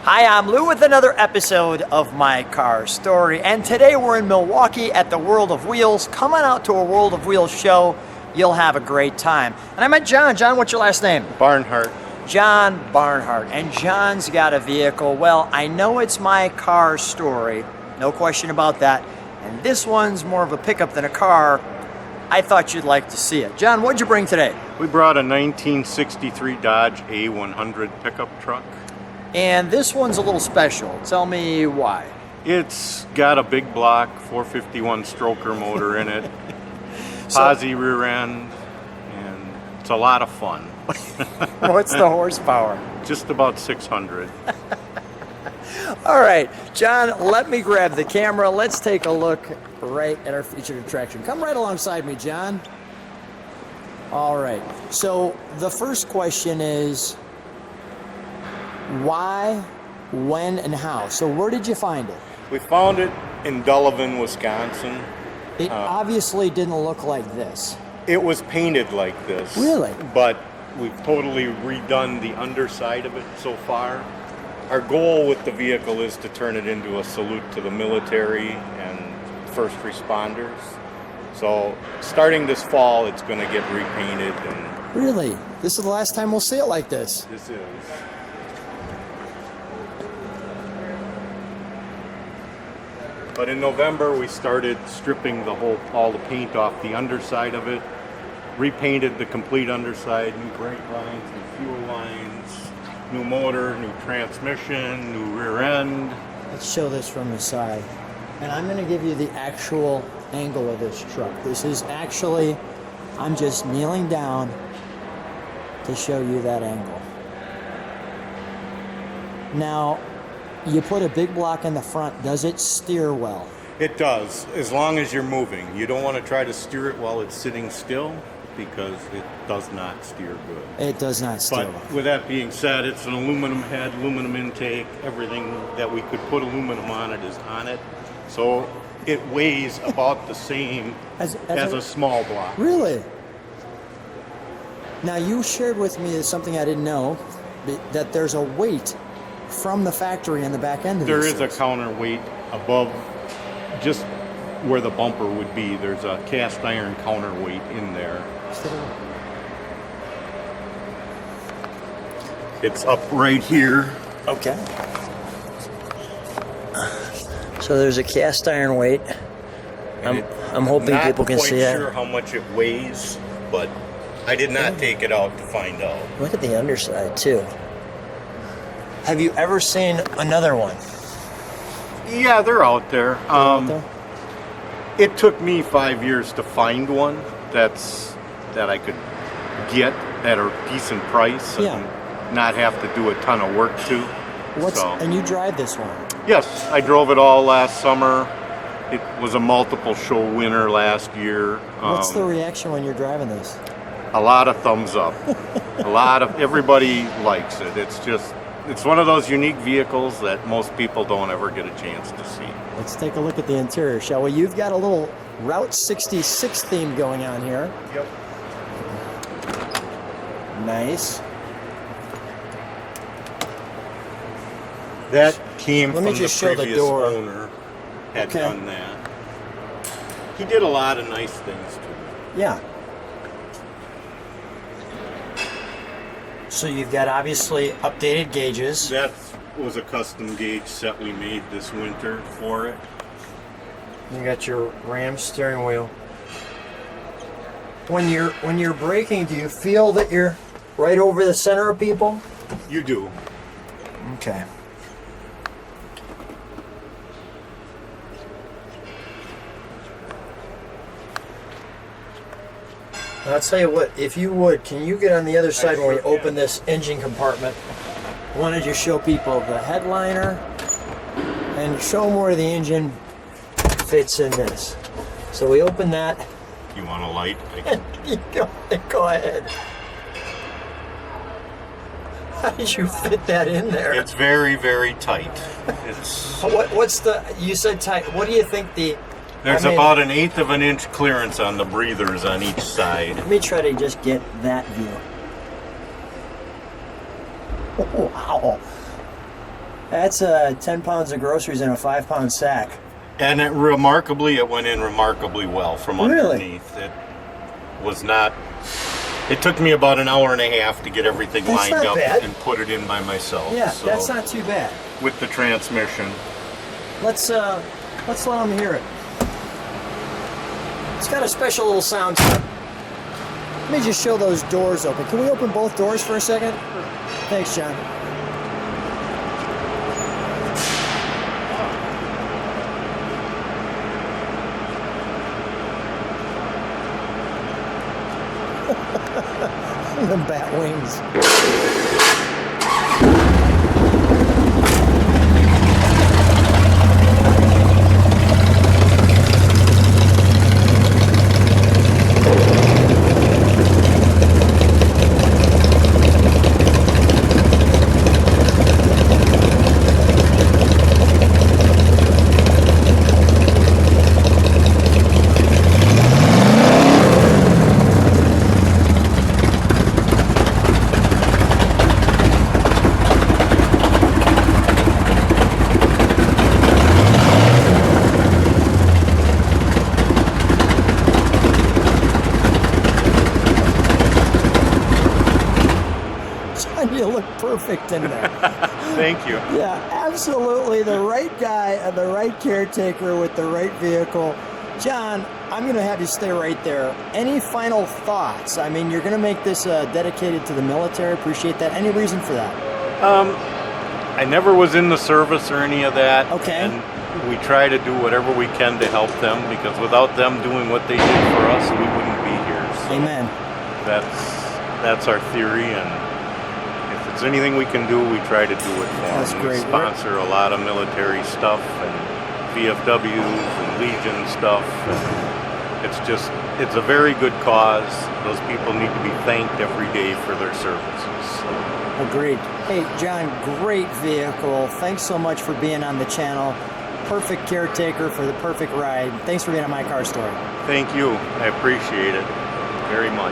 Hi, I'm Lou with another episode of My Car Story, and today we're in Milwaukee at the World of Wheels. Come on out to a World of Wheels show. You'll have a great time. And I met John. John, what's your last name? Barnhart. John Barnhart. And John's got a vehicle. Well, I know it's My Car Story. No question about that. And this one's more of a pickup than a car. I thought you'd like to see it. John, what'd you bring today? We brought a 1963 Dodge A100 pickup truck. And this one's a little special. Tell me why. It's got a big block 451 stroker motor in it, posi rear end, and it's a lot of fun. What's the horsepower? Just about 600. All right, John, let me grab the camera. Let's take a look right at our featured attraction. Come right alongside me, John. All right, so the first question is why, when, and how? So where did you find it? We found it in Delavan, Wisconsin. It obviously didn't look like this. It was painted like this. Really? But we've totally redone the underside of it so far. Our goal with the vehicle is to turn it into a salute to the military and first responders. So starting this fall, it's going to get repainted. And Really? This is the last time we'll see it like this? this is. But in November, we started stripping all the paint off the underside of it, repainted the complete underside, new brake lines, new fuel lines, new motor, new transmission, new rear end. Let's show this from the side. And I'm going to give you the actual angle of this truck. This is actually, I'm just kneeling down to show you that angle. Now, you put a big block in the front. Does it steer well? It does, as long as you're moving. You don't want to try to steer it while it's sitting still, because it does not steer good. It does not steer well. But with that being said, it's an aluminum head, aluminum intake. Everything that we could put aluminum on it is on it. So it weighs about the same as a small block. Really? Now, you shared with me something I didn't know, that there's a weight from the factory in the back end of There these is things. a counterweight above, just where the bumper would be. There's a cast iron counterweight in there. It's up right here. Okay. So there's a cast iron weight. I'm hoping people can see it. I'm not quite sure how much it weighs, but I did not take it out to find out. Look at the underside too. Have you ever seen another one? Yeah, they're out there. It took me 5 years to find one that I could get at a decent price and not have to do a ton of work to. And you drive this one? Yes, I drove it all last summer. It was a multiple show winner last year. What's the reaction when you're driving this? A lot of thumbs up. Everybody likes it. It's one of those unique vehicles that most people don't ever get a chance to see. Let's take a look at the interior, shall we? You've got a little Route 66 theme going on here. Yep. Nice. That came from the just show the previous door. owner had done that. He did a lot of nice things to it. Yeah. So you've got obviously updated gauges. That was a custom gauge set we made this winter for it. You got your Ram steering wheel. When you're braking, do you feel that you're right over the center of people? You do. Okay. I'll tell you what, if you would, can you get on the other side when we open this engine compartment? I wanted to show people the headliner and show them where the engine fits in this. So we open that. You want a light? Go ahead. How did you fit that in there? It's very, very tight. What's the, you said tight, what do you think there's about 1/8 of an inch clearance on the breathers on each side. Let me try to just get that view. Oh, wow. That's 10 pounds of groceries in a 5-pound sack. And it went in remarkably well from Really? underneath. It was not. It took me about an hour and a half to get everything That's lined not up bad. and put it in by myself. Yeah, So, that's not too bad. with the transmission. Let's let them hear it. It's got a special little sound to it. Let me just show those doors open. Can we open both doors for a second? Thanks, John. The bat wings. You look perfect in there. Thank you. Yeah, absolutely. The right guy and the right caretaker with the right vehicle. John, I'm going to have you stay right there. Any final thoughts? I mean, you're going to make this dedicated to the military. Appreciate that. Any reason for that? I never was in the service or any of that. Okay. And we try to do whatever we can to help them, because without them doing what they did for us, we wouldn't be here. So Amen. That's our theory, and if it's anything we can do, we try to do it for That's them. great. We sponsor a lot of military stuff and VFWs and Legion stuff. And it's a very good cause. Those people need to be thanked every day for their services. So. Agreed. Hey, John, great vehicle. Thanks so much for being on the channel. Perfect caretaker for the perfect ride. Thanks for being on My Car Story. Thank you. I appreciate it very much.